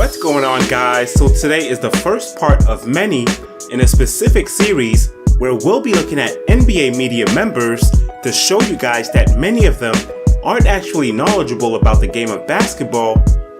What's going on, guys? So today is the first part of many in a specific series where we'll be looking at NBA media members to show you guys that many of them aren't actually knowledgeable about the game of basketball,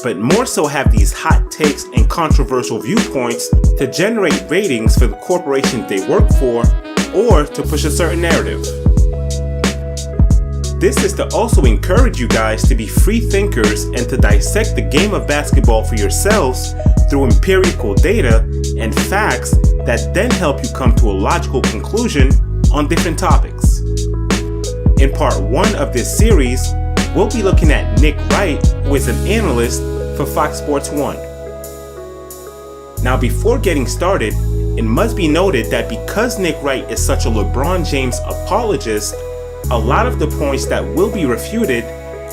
but more so have these hot takes and controversial viewpoints to generate ratings for the corporations they work for or to push a certain narrative. This is to also encourage you guys to be free thinkers and to dissect the game of basketball for yourselves through empirical data and facts that then help you come to a logical conclusion on different topics. In part 1 of this series, we'll be looking at Nick Wright, who is an analyst for Fox Sports 1. Now, before getting started, it must be noted that because Nick Wright is such a LeBron James apologist, a lot of the points that will be refuted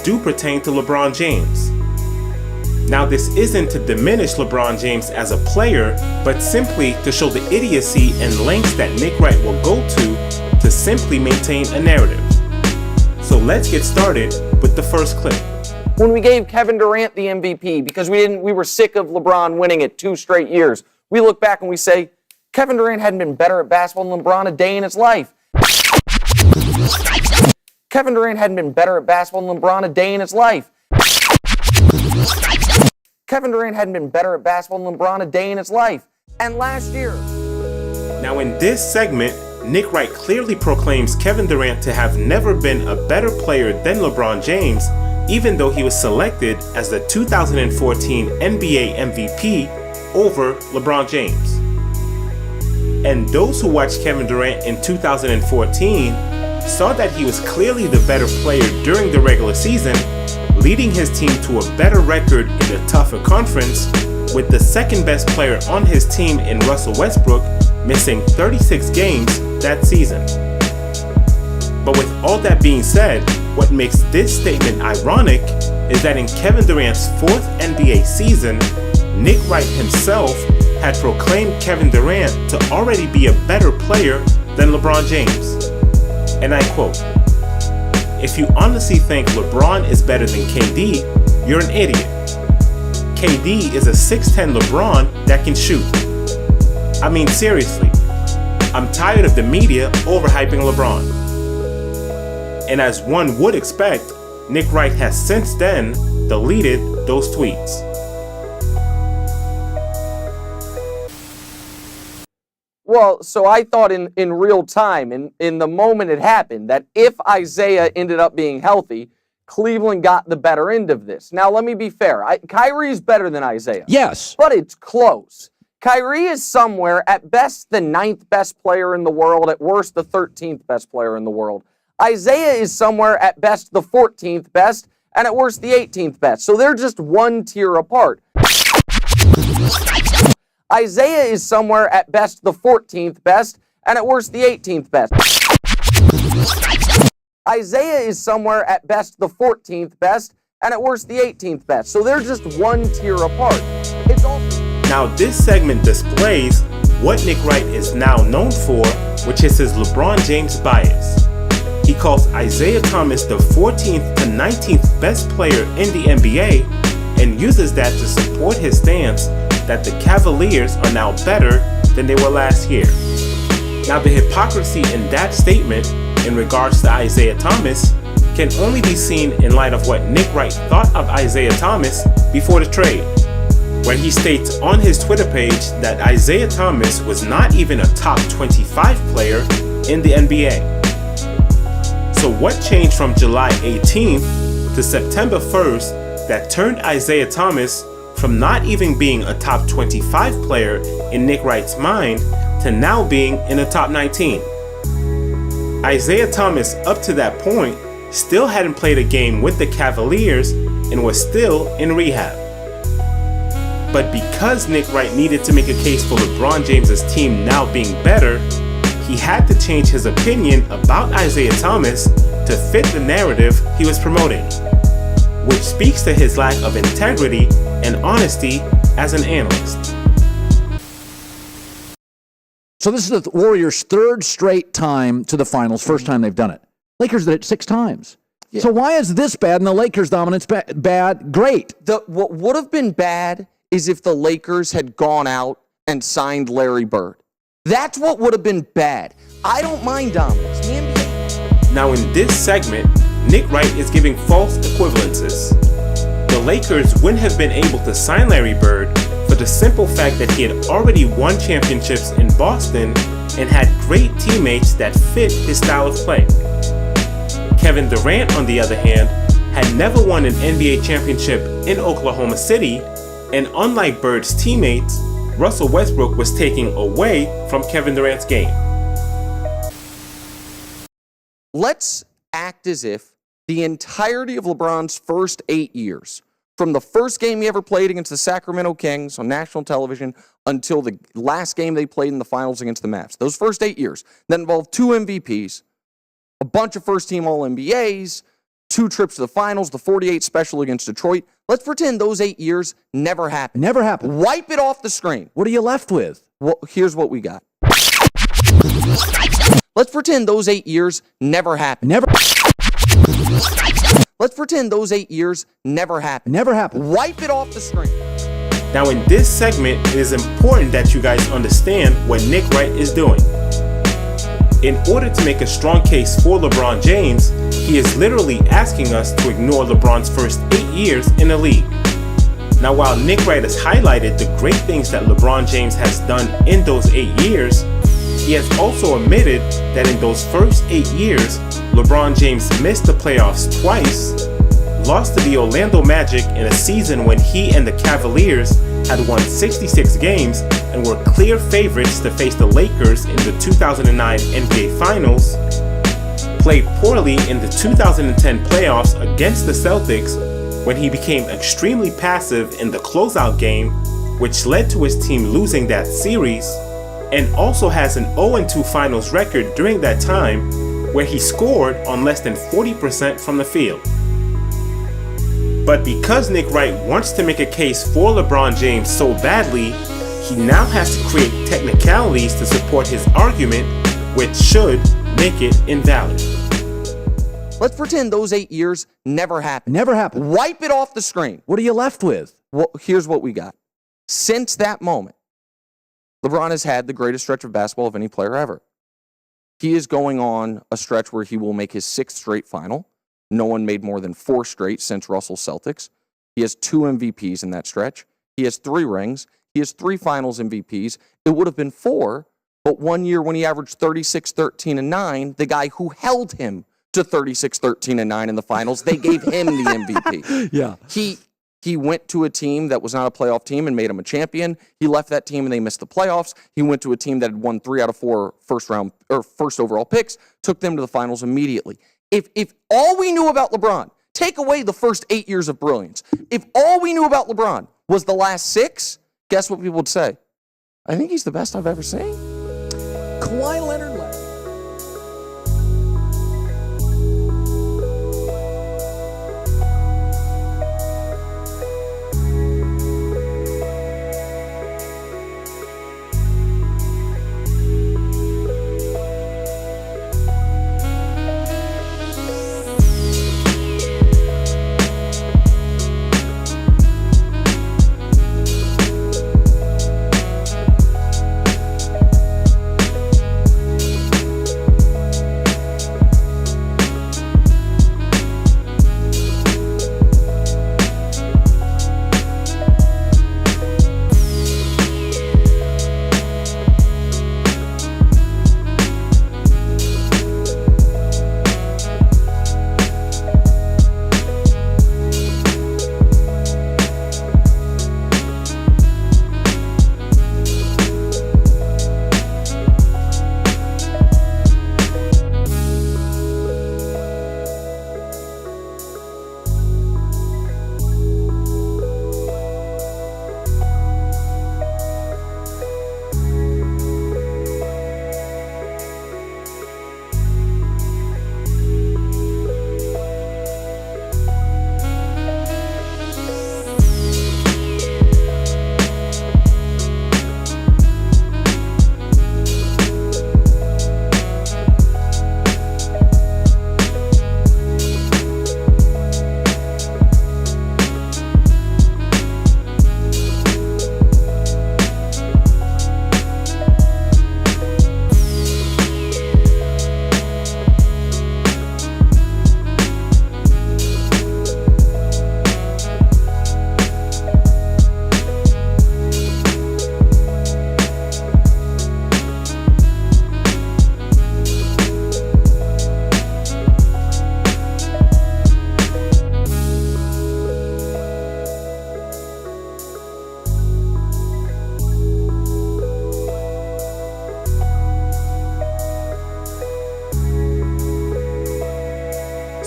do pertain to LeBron James. Now, this isn't to diminish LeBron James as a player, but simply to show the idiocy and lengths that Nick Wright will go to simply maintain a narrative. So let's get started with the first clip. When we gave Kevin Durant the MVP because we were sick of LeBron winning it 2 straight years, we look back and we say, Kevin Durant hadn't been better at basketball than LeBron a day in his life. Kevin Durant hadn't been better at basketball than LeBron a day in his life. Kevin Durant hadn't been better at basketball than LeBron a day in his life. And last year. Now, in this segment, Nick Wright clearly proclaims Kevin Durant to have never been a better player than LeBron James, even though he was selected as the 2014 NBA MVP over LeBron James. And those who watched Kevin Durant in 2014 saw that he was clearly the better player during the regular season, leading his team to a better record in a tougher conference, with the second best player on his team in Russell Westbrook missing 36 games that season. But with all that being said, what makes this statement ironic is that in Kevin Durant's 4th NBA season, Nick Wright himself had proclaimed Kevin Durant to already be a better player than LeBron James. And I quote, "If you honestly think LeBron is better than KD, you're an idiot. KD is a 6'10 LeBron that can shoot. I mean, seriously, I'm tired of the media overhyping LeBron." And as one would expect, Nick Wright has since then deleted those tweets. Well, so I thought in real time, in the moment it happened, that if Isaiah ended up being healthy, Cleveland got the better end of this. Now, let me be fair. Kyrie's better than Isaiah. Yes. But it's close. Kyrie is somewhere, at best, the 9th best player in the world, at worst, the 13th best player in the world. Isaiah is somewhere, at best, the 14th best, and at worst, the 18th best. So they're just 1 tier apart. Isaiah is somewhere, at best, the 14th best, and at worst, the 18th best. Isaiah is somewhere, at best, the 14th best, and at worst, the 18th best. So they're just 1 tier apart. It's also... Now, this segment displays what Nick Wright is now known for, which is his LeBron James bias. He calls Isaiah Thomas the 14th to 19th best player in the NBA and uses that to support his stance that the Cavaliers are now better than they were last year. Now, the hypocrisy in that statement in regards to Isaiah Thomas can only be seen in light of what Nick Wright thought of Isaiah Thomas before the trade, where he states on his Twitter page that Isaiah Thomas was not even a top 25 player in the NBA. So what changed from July 18th to September 1st that turned Isaiah Thomas from not even being a top 25 player in Nick Wright's mind to now being in the top 19? Isaiah Thomas, up to that point, still hadn't played a game with the Cavaliers and was still in rehab. But because Nick Wright needed to make a case for LeBron James' team now being better, he had to change his opinion about Isaiah Thomas to fit the narrative he was promoting, which speaks to his lack of integrity and honesty as an analyst. So this is the Warriors' 3rd straight time to the finals, first time they've done it. Lakers did it 6 times. Yeah. So why is this bad and the Lakers' dominance bad? Great. What would have been bad is if the Lakers had gone out and signed Larry Bird. That's what would have been bad. I don't mind dominance. The NBA. Now in this segment, Nick Wright is giving false equivalences. The Lakers wouldn't have been able to sign Larry Bird for the simple fact that he had already won championships in Boston and had great teammates that fit his style of play. Kevin Durant, on the other hand, had never won an NBA championship in Oklahoma City, and unlike Bird's teammates, Russell Westbrook was taking away from Kevin Durant's game. Let's act as if the entirety of LeBron's first 8 years, from the first game he ever played against the Sacramento Kings on national television until the last game they played in the finals against the Mavs, those first 8 years, that involved 2 MVPs, a bunch of first-team All-NBAs, 2 trips to the finals, the 48 special against Detroit. Let's pretend those 8 years never happened. Never happened. Wipe it off the screen. What are you left with? Well, here's what we got. Let's pretend those 8 years never happened. Never. Let's pretend those 8 years never happened. Never happened. Wipe it off the screen. Now in this segment, it is important that you guys understand what Nick Wright is doing. In order to make a strong case for LeBron James, he is literally asking us to ignore LeBron's first 8 years in the league. Now while Nick Wright has highlighted the great things that LeBron James has done in those 8 years, he has also admitted that in those first 8 years, LeBron James missed the playoffs twice, lost to the Orlando Magic in a season when he and the Cavaliers had won 66 games and were clear favorites to face the Lakers in the 2009 NBA Finals, played poorly in the 2010 playoffs against the Celtics when he became extremely passive in the closeout game, which led to his team losing that series, and also has an 0-2 finals record during that time where he scored on less than 40% from the field. But because Nick Wright wants to make a case for LeBron James so badly, he now has to create technicalities to support his argument, which should make it invalid. Let's pretend those 8 years never happened. Never happened. Wipe it off the screen. What are you left with? Well, here's what we got. Since that moment, LeBron has had the greatest stretch of basketball of any player ever. He is going on a stretch where he will make his 6th straight final. No one made more than 4 straight since Russell's Celtics. He has 2 MVPs in that stretch. He has 3 rings. He has 3 finals MVPs. It would have been 4, but one year when he averaged 36, 13, and 9, the guy who held him to 36, 13, and 9 in the finals, they gave him the MVP. Yeah. He went to a team that was not a playoff team and made him a champion. He left that team and they missed the playoffs. He went to a team that had won 3 out of 4 first overall picks, took them to the finals immediately. If all we knew about LeBron, take away the first 8 years of brilliance, if all we knew about LeBron was the last 6, guess what people would say? I think he's the best I've ever seen. Kawhi Leonard left.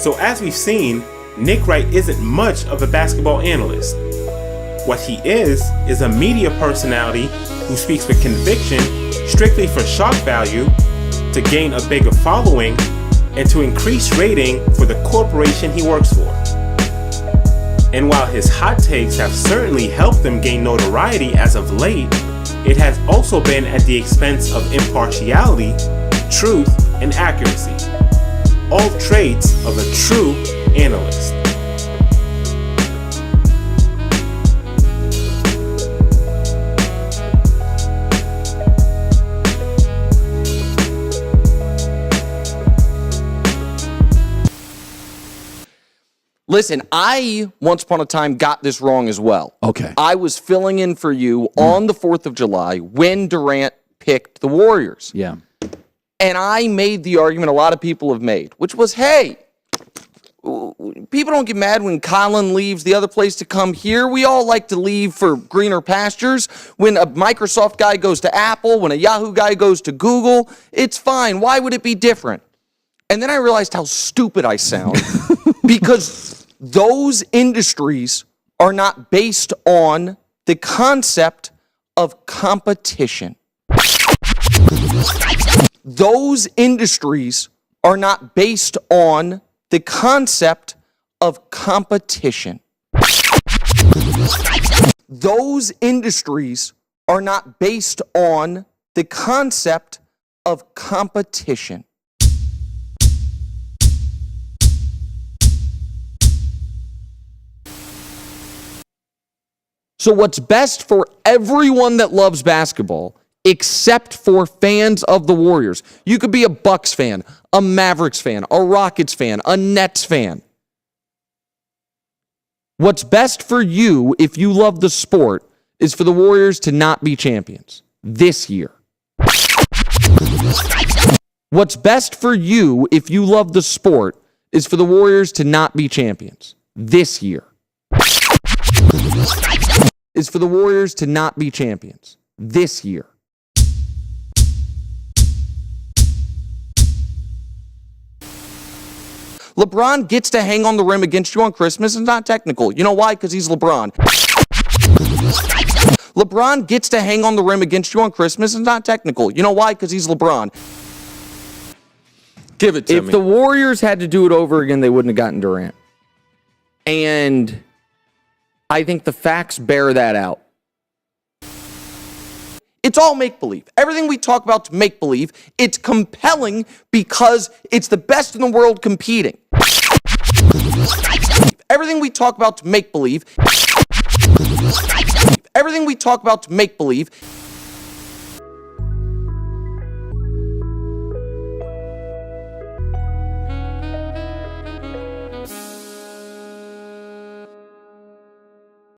So as we've seen, Nick Wright isn't much of a basketball analyst. What he is a media personality who speaks with conviction strictly for shock value, to gain a bigger following, and to increase rating for the corporation he works for. And while his hot takes have certainly helped them gain notoriety as of late, it has also been at the expense of impartiality, truth, and accuracy. All traits of a true analyst. Listen, I once upon a time got this wrong as well. Okay. I was filling in for you on the 4th of July when Durant picked the Warriors. Yeah. And I made the argument a lot of people have made, which was, hey, people don't get mad when Colin leaves the other place to come here. We all like to leave for greener pastures. When a Microsoft guy goes to Apple, when a Yahoo guy goes to Google, it's fine. Why would it be different? And then I realized how stupid I sound because those industries are not based on the concept of competition. Those industries are not based on the concept of competition. Those industries are not based on the concept of competition. So what's best for everyone that loves basketball, except for fans of the Warriors? You could be a Bucks fan, a Mavericks fan, a Rockets fan, a Nets fan. What's best for you, if you love the sport, is for the Warriors to not be champions this year. What's best for you, if you love the sport, is for the Warriors to not be champions this year. Is for the Warriors to not be champions this year. LeBron gets to hang on the rim against you on Christmas. It's not technical. You know why? Because he's LeBron. LeBron gets to hang on the rim against you on Christmas. It's not technical. You know why? Because he's LeBron. Give it to me. If the Warriors had to do it over again, they wouldn't have gotten Durant. And I think the facts bear that out. It's all make-believe. Everything we talk about is make-believe. It's compelling because it's the best in the world competing. Everything we talk about is make-believe. Everything we talk about is make-believe.